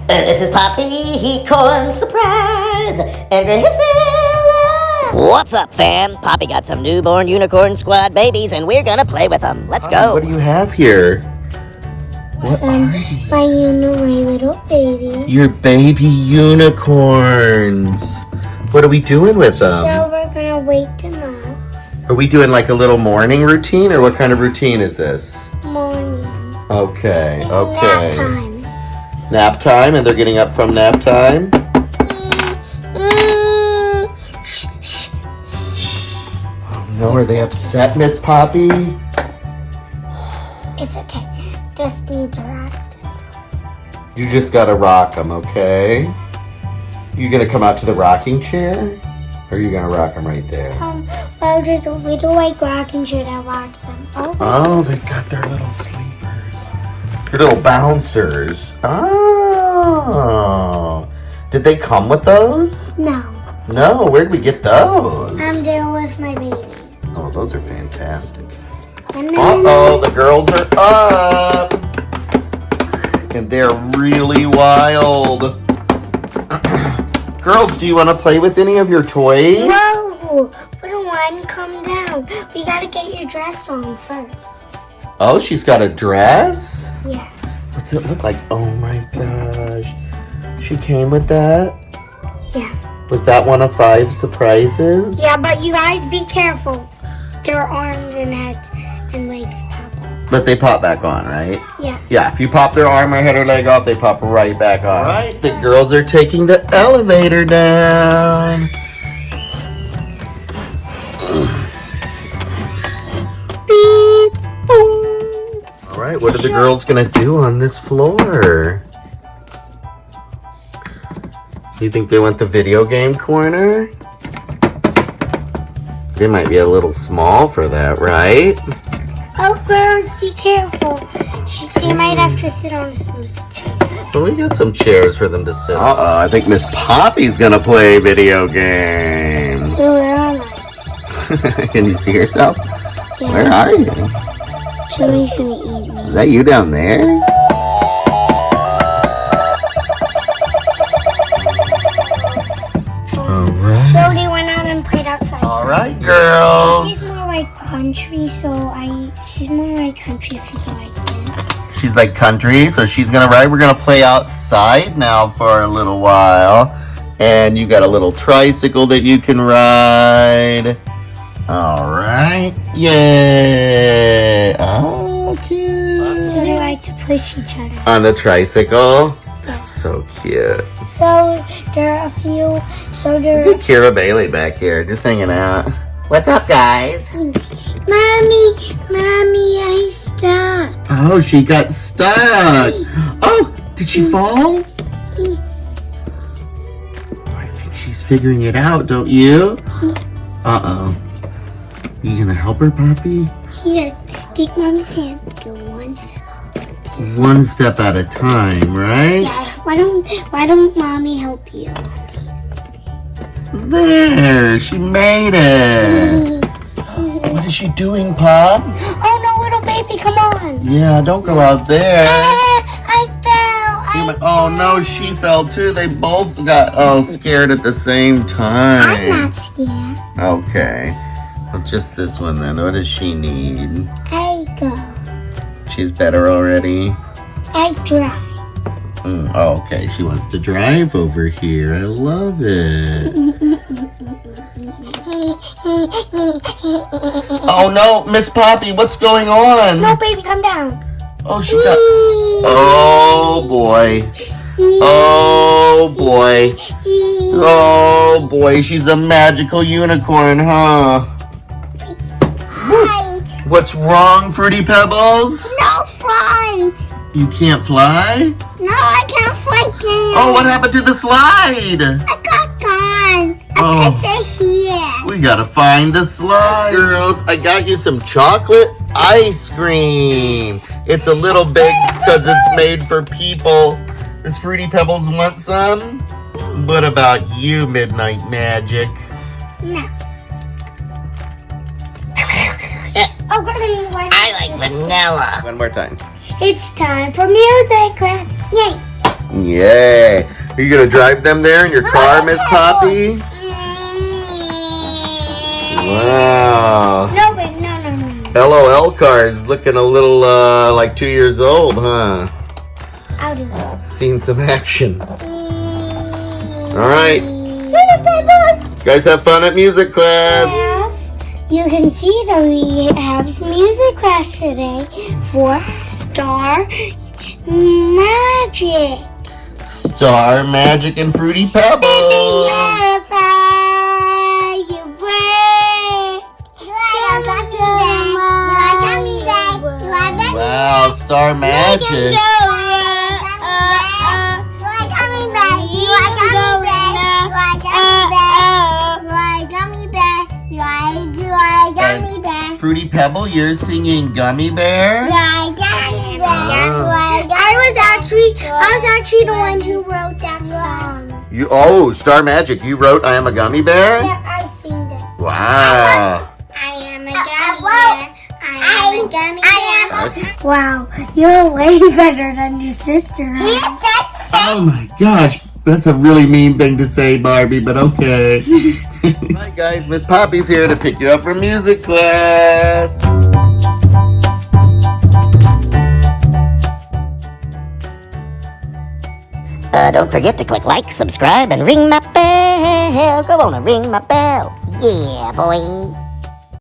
This is Poppy Corn Surprise and Graham. What's up, fam? Poppy got some newborn unicorn squad babies, and we're gonna play with them. Let's go. What do you have here? My little baby. Your baby unicorns. What are we doing with them? So we're gonna wake them up. Are we doing like a little morning routine, or what kind of routine is this? Morning. Okay, Nap okay. time. Nap time, and they're getting up from nap time? Oh no, are they upset, Miss Poppy? It's okay. Just need to rock them. You just gotta rock them, okay? You gonna come out to the rocking chair? Or are you gonna rock them right there? Well, there's a little like rocking chair that rocks them. Oh, they've got their little sleepers. Their little bouncers. Oh. Did they come with those? No. No, where'd we get those? I'm there with my babies. Oh, those are fantastic. And then Uh-oh, the girls are up. And they're really wild. Girls, do you want to play with any of your toys? No! We don't want to come down. We gotta get your dress on first. Oh, she's got a dress? Yeah. What's it look like? Oh my gosh. She came with that? Yeah. Was that one of 5 surprises? Yeah, but you guys be careful. Their arms and heads and legs pop up. But they pop back on, right? Yeah. Yeah, if you pop their arm or head or leg off, they pop right back on. All right, the girls are taking the elevator down. Beep. Boom. All right, what are the girls gonna do on this floor? You think they want the video game corner? They might be a little small for that, right? Oh, girls, be careful. They might have to sit on some chairs. Well, we got some chairs for them to sit. Uh-oh, I think Miss Poppy's gonna play video games. Where am I? Can you see yourself? Yeah. Where are you? Somebody's gonna eat me. Is that you down there? Alright. So they went out and played outside. Alright, girls. She's more like country, she's more like country if you go like this. She's like country, so she's gonna ride. We're gonna play outside now for a little while. And you got a little tricycle that you can ride. Alright. Yay. Oh, cute. So they like to push each other. On the tricycle? That's so cute. So there are a few, Look at Kira Bailey back here, just hanging out. What's up, guys? Mommy, I stuck. Oh, she got stuck. Oh, did she fall? I think she's figuring it out, don't you? Uh-oh. You gonna help her, Poppy? Here, take Mommy's hand. Go one step. One step at a time, right? Yeah. Why don't Mommy help you? There, she made it. What is she doing, Pop? Oh no, little baby, come on. Yeah, don't go out there. I fell. Oh no, she fell too. They both got scared at the same I'm time. not scared. Okay. Well, just this one then. What does she need? I go. She's better already? I drive. Oh, okay. She wants to drive over here. I love it. Oh no, Miss Poppy, what's going on? No, baby, come down. Oh, she got... Oh boy. Oh boy. Oh boy, she's a magical unicorn, huh? Right. What's wrong, Fruity Pebbles? No flight. You can't fly? No, I can't fly again. Oh, what happened to the slide? I got gone. Oh. I guess here. We gotta find the slide. Girls, I got you some chocolate ice cream. It's a little big because it's made for people. Does Fruity Pebbles want some? What about you, Midnight Magic? No. Oh, why I like vanilla. One more time. It's time for music class. Yay. Yay. Are you going to drive them there in your car, Miss Poppy? Wow. No, wait, no. LOL car is looking a little like 2 years old, huh? I'll do it. Seen some action. All right. Pebbles. Guys have fun at music class. Yes, you can see that we have music class today for Star Magic. Star Magic and Fruity Pebbles. Wow, Star Magic. Fruity Pebble, you're singing Gummy Bear? I was actually the one who wrote that song. Star Magic, you wrote I Am a Gummy Bear? Yeah, I sing it. Wow. I am a gummy bear. I am a gummy bear. Wow, you're way better than your sister. Oh my gosh, that's a really mean thing to say, Barbie, but okay. Hi guys, Miss Poppy's here to pick you up from music class. Don't forget to click like, subscribe, and ring my bell. Go on and ring my bell. Yeah, boy.